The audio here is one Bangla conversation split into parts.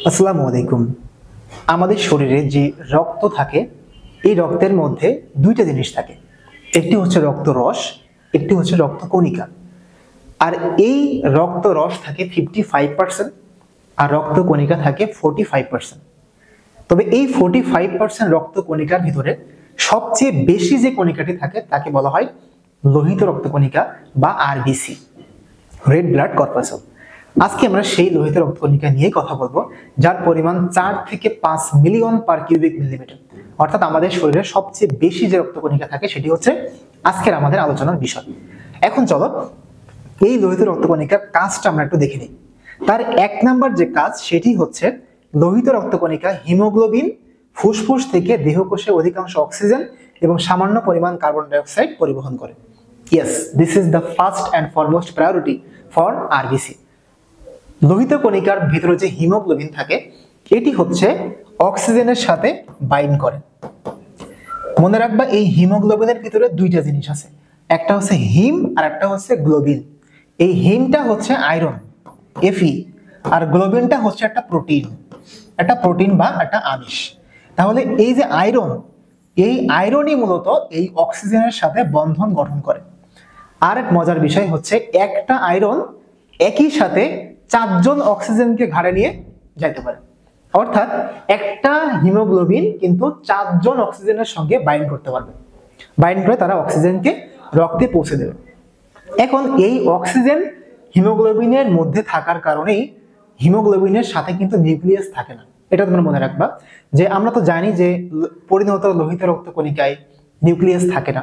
আসসালামু আলাইকুম। আমাদের শরীরে যে রক্ত থাকে, এই রক্তের মধ্যে দুইটা জিনিস থাকে। একটি হচ্ছে রক্ত রস, একটি হচ্ছে রক্ত কণিকা। আর এই রক্ত রস থাকে 55% আর রক্ত কণিকা থাকে 45%। তবে এই 45% রক্ত কণিকার ভিতরে সবচেয়ে বেশি যে কণিকাটি থাকে তাকে বলা হয় লোহিত রক্ত কণিকা বা আরবিসি, রেড ব্লাড কর্পাসল। আজকে আমরা সেই লোহিত রক্তকণিকা নিয়ে কথা বলবো, যার পরিমাণ 4 থেকে 5 মিলিয়ন পার কিউবিক মিলিমিটার। অর্থাৎ আমাদের শরীরে সবচেয়ে বেশি যে রক্তকণিকা থাকে সেটি হচ্ছে আজকের আমাদের আলোচনার বিষয়। এখন চলো এই লোহিত রক্তকণিকার কাজটা আমরা একটু দেখে নিই। তার 1 নাম্বার যে কাজ সেটি হচ্ছে লোহিত রক্তকণিকা হিমোগ্লোবিন ফুসফুস থেকে দেহকোষে অধিকাংশ অক্সিজেন এবং সামান্য পরিমাণ কার্বন ডাই অক্সাইড পরিবহন করে। Yes, this is the first and foremost priority for RBC. লোহিত কণিকার ভিতরে যে হিমোগ্লোবিন থাকে এটি হচ্ছে অক্সিজেনের সাথে বাইন্ড করে। মনে রাখবা এই হিমোগ্লোবিনের ভিতরে দুইটা জিনিস আছে, একটা হচ্ছে হিম আর একটা হচ্ছে গ্লোবিন। এই হিমটা হচ্ছে আয়রন Fe, আর গ্লোবিনটা হচ্ছে একটা প্রোটিন বা একটা আমিষ। তাহলে এই যে আয়রন, এই আয়রনই মূলত এই অক্সিজেনের সাথে বন্ধন গঠন করে। আর এক মজার বিষয় হচ্ছে একটা আয়রন একই সাথে 4 জন অক্সিজেনকে ঘাড়ে নিয়ে যাইতে পারে। অর্থাৎ একটা হিমোগ্লোবিন কিন্তু 4 জন অক্সিজেনের সঙ্গে বাইন্ড করতে পারবে, বাইন্ড করে তারা অক্সিজেনকে রক্তে পৌঁছে দেবে। এখন এই অক্সিজেন হিমোগ্লোবিনের মধ্যে থাকার কারণেই হিমোগ্লোবিনের সাথে কিন্তু নিউক্লিয়াস থাকে না। এটা তোমরা মনে রাখবা যে আমরা তো জানি যে পরিণত লোহিত রক্তকণিকায় নিউক্লিয়াস থাকে না,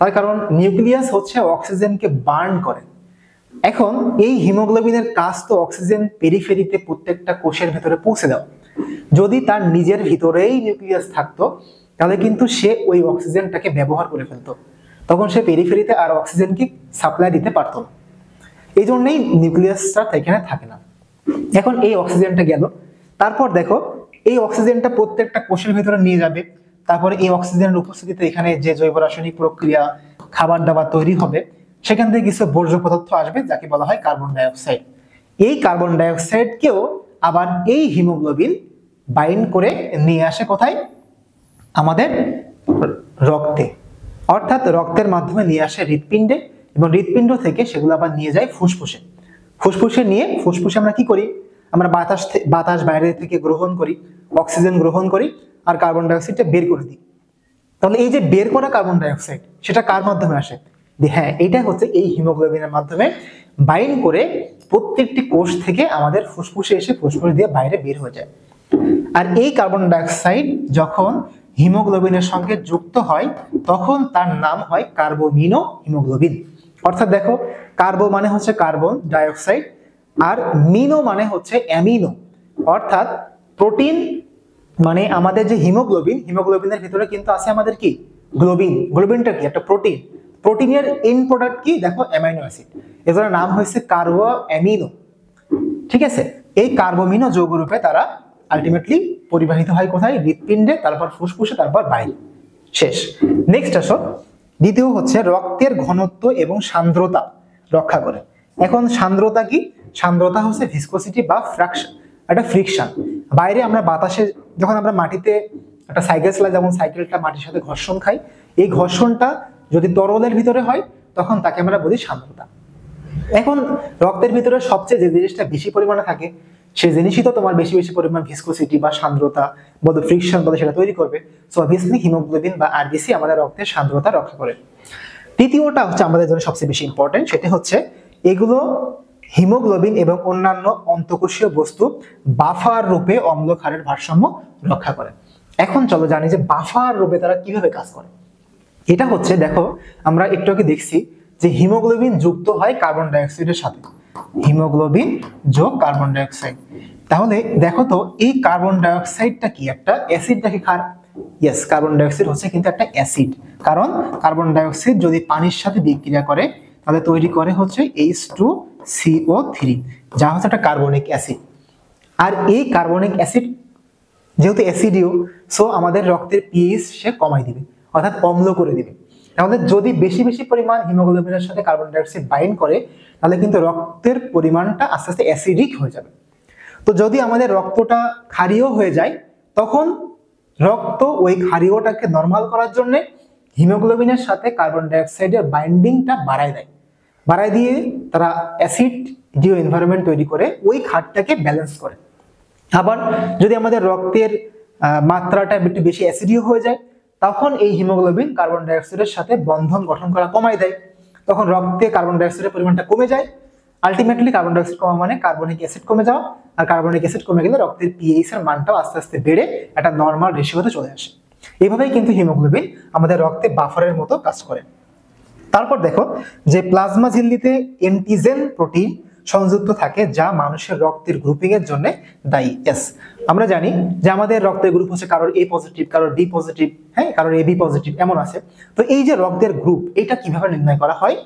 তার কারণ নিউক্লিয়াস হচ্ছে অক্সিজেনকে বার্ন করে। এখন এই হিমোগ্লোবিনের কাজ তো অক্সিজেন পেরিফেরিতে প্রত্যেকটা কোষের ভেতরে পৌঁছে দেওয়া। যদি তার নিজের ভিতরেই নিউক্লিয়াস থাকতো তাহলে কিন্তু সে ওই অক্সিজেনটাকে ব্যবহার করে ফেলতো, তখন সে পেরিফেরিতে আর অক্সিজেনকে সাপ্লাই দিতে পারতো না। এই জন্যই নিউক্লিয়াসটা এখানে থাকে না। এখন এই অক্সিজেনটা গেল, তারপর দেখো এই অক্সিজেনটা প্রত্যেকটা কোষের ভিতরে নিয়ে যাবে। তারপরে এই অক্সিজেনের উপস্থিতিতে এখানে যে জৈব রাসায়নিক প্রক্রিয়া, খাবার দাবার তৈরি হবে, সেখান থেকে কিছু বর্জ্য পদার্থ আসবে যাকে বলা হয় কার্বন ডাই অক্সাইড। এই কার্বন ডাই অক্সাইডকেও আবার এই হিমোগ্লোবিন বাইন্ড করে নিয়ে আসে কোথায়? আমাদের রক্তে। অর্থাৎ রক্তের মাধ্যমে নিয়ে আসে হৃৎপিণ্ডে, এবং হৃৎপিণ্ড থেকে সেগুলো আবার নিয়ে যায় ফুসফুসে। ফুসফুসে নিয়ে ফুসফুসে আমরা কি করি? আমরা বাতাস বাইরে থেকে গ্রহণ করি, অক্সিজেন গ্রহণ করি, আর কার্বন ডাই অক্সাইডটা বের করে দিই। তাহলে এই যে বের করা কার্বন ডাই অক্সাইড সেটা কার মাধ্যমে আসে? হ্যাঁ, এটা হচ্ছে এই হিমোগ্লোবিনের মাধ্যমে বাইন্ড করে প্রত্যেকটি কোষ থেকে আমাদের ফুসফুসে এসে ফুসফুস দিয়ে বাইরে বের হয়ে যায়। আর এই কার্বন ডাই অক্সাইড যখন হিমোগ্লোবিনের সঙ্গে যুক্ত হয় তখন তার নাম হয় কার্বোমিনো হিমোগ্লোবিন। অর্থাৎ দেখো, কার্বো মানে হচ্ছে কার্বন ডাই অক্সাইড, আর মিনো মানে হচ্ছে অ্যামিনো অর্থাৎ প্রোটিন। মানে আমাদের যে হিমোগ্লোবিনের ভিতরে কিন্তু আছে আমাদের কি? গ্লোবিনটা কি? একটা প্রোটিন। প্রোটিনের এন্ড প্রোডাক্ট কি? দেখো, অ্যামাইনো অ্যাসিড। এজন্য নাম হয়েছে কার্বো অ্যামিনো। ঠিক আছে, এই কার্বোমিনো যৌগরূপে তারা আলটিমেটলি পরিবাহিত হয় কোথায়? হৃৎপিণ্ডে, তারপর ফুসফুসে, তারপর বাইরে। শেষ। নেক্সট আসো, দ্বিতীয় হচ্ছে রক্তের ঘনত্ব এবং সান্দ্রতা রক্ষা করে। এখন সান্দ্রতা কি? সান্দ্রতা হচ্ছে ভিসকোসিটি বা ফ্রিকশন। বাইরে আমরা বাতাসে যখন আমরা মাটিতে একটা সাইকেল চালাই, যেমন সাইকেলটা মাটির সাথে ঘর্ষণ খাই, এই ঘর্ষণটা যদি তরলের ভিতরে হয় তখন তাকে আমরা বলি সান্দ্রতা। এখন রক্তের ভিতরে সবচেয়ে যে জিনিসটা বেশি পরিমাণে থাকে সেই জিনিসই তো তোমার বেশি বেশি পরিমাণ ভিসকোসিটি বা সান্দ্রতা বলো, ফ্রিকশন বলো, সেটা তৈরি করবে। সো অবভিয়াসলি হিমোগ্লোবিন বা আরবিসি আমাদের রক্তের সান্দ্রতা রক্ষা করে। তৃতীয়টা হচ্ছে আমাদের জন্য সবচেয়ে বেশি ইম্পর্টেন্ট, সেটা হচ্ছে এগুলো হিমোগ্লোবিন এবং অন্যান্য অন্তঃকোষীয় বস্তু বাফার রূপে অম্ল ক্ষারের ভারসাম্য রক্ষা করে। এখন চলো জানি যে বাফার রূপে তারা কিভাবে কাজ করে। এটা হচ্ছে, দেখো, আমরা একটু আগে দেখছি যে হিমোগ্লোবিন যুক্ত হয় কার্বন ডাই অক্সাইডের সাথে, হিমোগ্লোবিন যোগ কার্বন ডাই অক্সাইড। তাহলে দেখো তো, এই কার্বন ডাই অক্সাইডটা কি? একটা অ্যাসিড নাকি ক্ষার? ইয়েস, কার্বন ডাই অক্সাইড হচ্ছে কিন্তু একটা অ্যাসিড। কারণ কার্বন ডাই অক্সাইড যদি পানির সাথে বিক্রিয়া করে তাহলে তৈরি করে হচ্ছে H2CO3, যা হচ্ছে একটা কার্বনিক অ্যাসিড। আর এই কার্বনিক অ্যাসিড যেহেতু অ্যাসিডীয়, সো আমাদের রক্তের পিএইচ সে কমাই দিবে, অর্থাৎ অম্ল করে দিবে। তাহলে যদি বেশি বেশি পরিমাণ হিমোগ্লোবিনের সাথে কার্বন ডাই অক্সাইড বাইন্ড করে তাহলে কিন্তু রক্তের পরিমাণটা আস্তে আস্তে অ্যাসিডিক হয়ে যাবে। তো যদি আমাদের রক্তটা ক্ষারীয় হয়ে যায়, তখন রক্ত ওই ক্ষারীয়টাকে নর্মাল করার জন্য হিমোগ্লোবিনের সাথে কার্বন ডাইঅক্সাইডের বাইন্ডিংটা বাড়ায় দিয়ে তারা অ্যাসিড ডিও এনভায়রনমেন্ট তৈরি করে ওই ক্ষারটাকে ব্যালেন্স করে। আবার যদি আমাদের রক্তের মাত্রাটা একটু বেশি অ্যাসিডীয় হয়ে যায়, তখন এই হিমোগ্লোবিন কার্বন ডাইঅক্সাইডের সাথে বন্ধন গঠন করা কমায় দেয়, তখন রক্তে কার্বন ডাইঅক্সাইডের পরিমাণটা কমে যায়। আলটিমেটলি কার্বন ডাইঅক্সাইড কমা মানে কার্বনিক অ্যাসিড কমে যাওয়া, আর কার্বনিক অ্যাসিড কমে গেলে রক্তের পিএইচ এর মানটাও আস্তে আস্তে বেড়ে একটা নর্মাল রেশিওতে চলে আসে। এইভাবেই কিন্তু হিমোগ্লোবিন আমাদের রক্তে বাফারের মতো কাজ করে। তারপর দেখো যে প্লাজমা ঝিল্লিতে অ্যান্টিজেন প্রোটিন সংযুক্ত থাকে যা মানুষের রক্তের গ্রুপিং এর জন্য দায়ী। এস আমরা জানি যে আমাদের রক্তের গ্রুপ হচ্ছে কারোর এ পজিটিভ, কারোর বি পজিটিভ, হ্যাঁ, কারোর এ বি পজিটিভ এমন আছে। তো এই যে রক্তের গ্রুপ, এটা কিভাবে নির্ণয় করা হয়?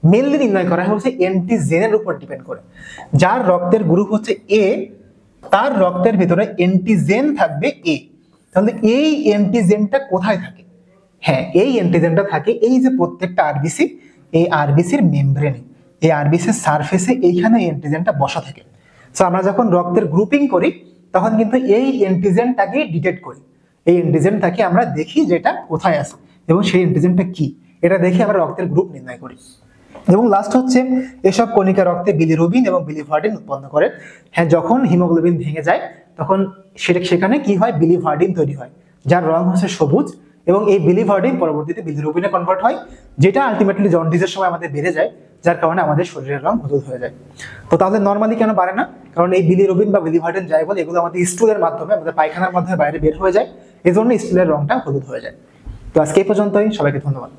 মেনলি নির্ণয় করা হয় হচ্ছে অ্যান্টিজেনের উপর ডিপেন্ড করে। যার রক্তের গ্রুপ হচ্ছে এ, তার রক্তের ভিতরে অ্যান্টিজেন থাকবে এ। তাহলে এই অ্যান্টিজেনটা কোথায় থাকে? হ্যাঁ, এই অ্যান্টিজেনটা থাকে এই যে প্রত্যেকটা আরবিসি, এই আরবিসির মেমব্রেনে, এই আরবিসির সারফেসে এইখানে এই অ্যান্টিজেনটা বসা থাকে। সো আমরা যখন রক্তের গ্রুপিং করি তখন কিন্তু এই অ্যান্টিজেনটাকে ডিটেক্ট করি, এই অ্যান্টিজেনটাকে আমরা দেখি যে এটা কোথায় আছে এবং সেই অ্যান্টিজেনটা কি, এটা দেখে আমরা রক্তের গ্রুপ নির্ণয় করি। এবং লাস্ট হচ্ছে এসব কণিকা রক্তে বিলিরুবিন এবং বিলিভার্ডিন উৎপন্ন করে। হ্যাঁ, যখন হিমোগ্লোবিন ভেঙে যায় তখন সেখানে কি হয়? বিলিভার্ডিন তৈরি হয়, যার রং হচ্ছে সবুজ, এবং এই বিলিভার্ডিন পরবর্তীতে বিলিরুবিনে কনভার্ট হয়, যেটা আলটিমেটলি জন্ডিসের সময় আমাদের বেড়ে যায়, যার কারণে আমাদের শরীরের রং হলুদ হয়ে যায়। তো তাহলে নর্মালি কেন বাড়ে না? কারণ এই বিলিরুবিন বা বিলিভার্ডিন যাই বলে, এগুলো আমাদের স্টুলের মাধ্যমে, আমাদের পায়খানার মাধ্যমে বাইরে বের হয়ে যায়, এই জন্য স্টুলের রংটা হলুদ হয়ে যায়। তো আজকে এই পর্যন্তই, সবাইকে ধন্যবাদ।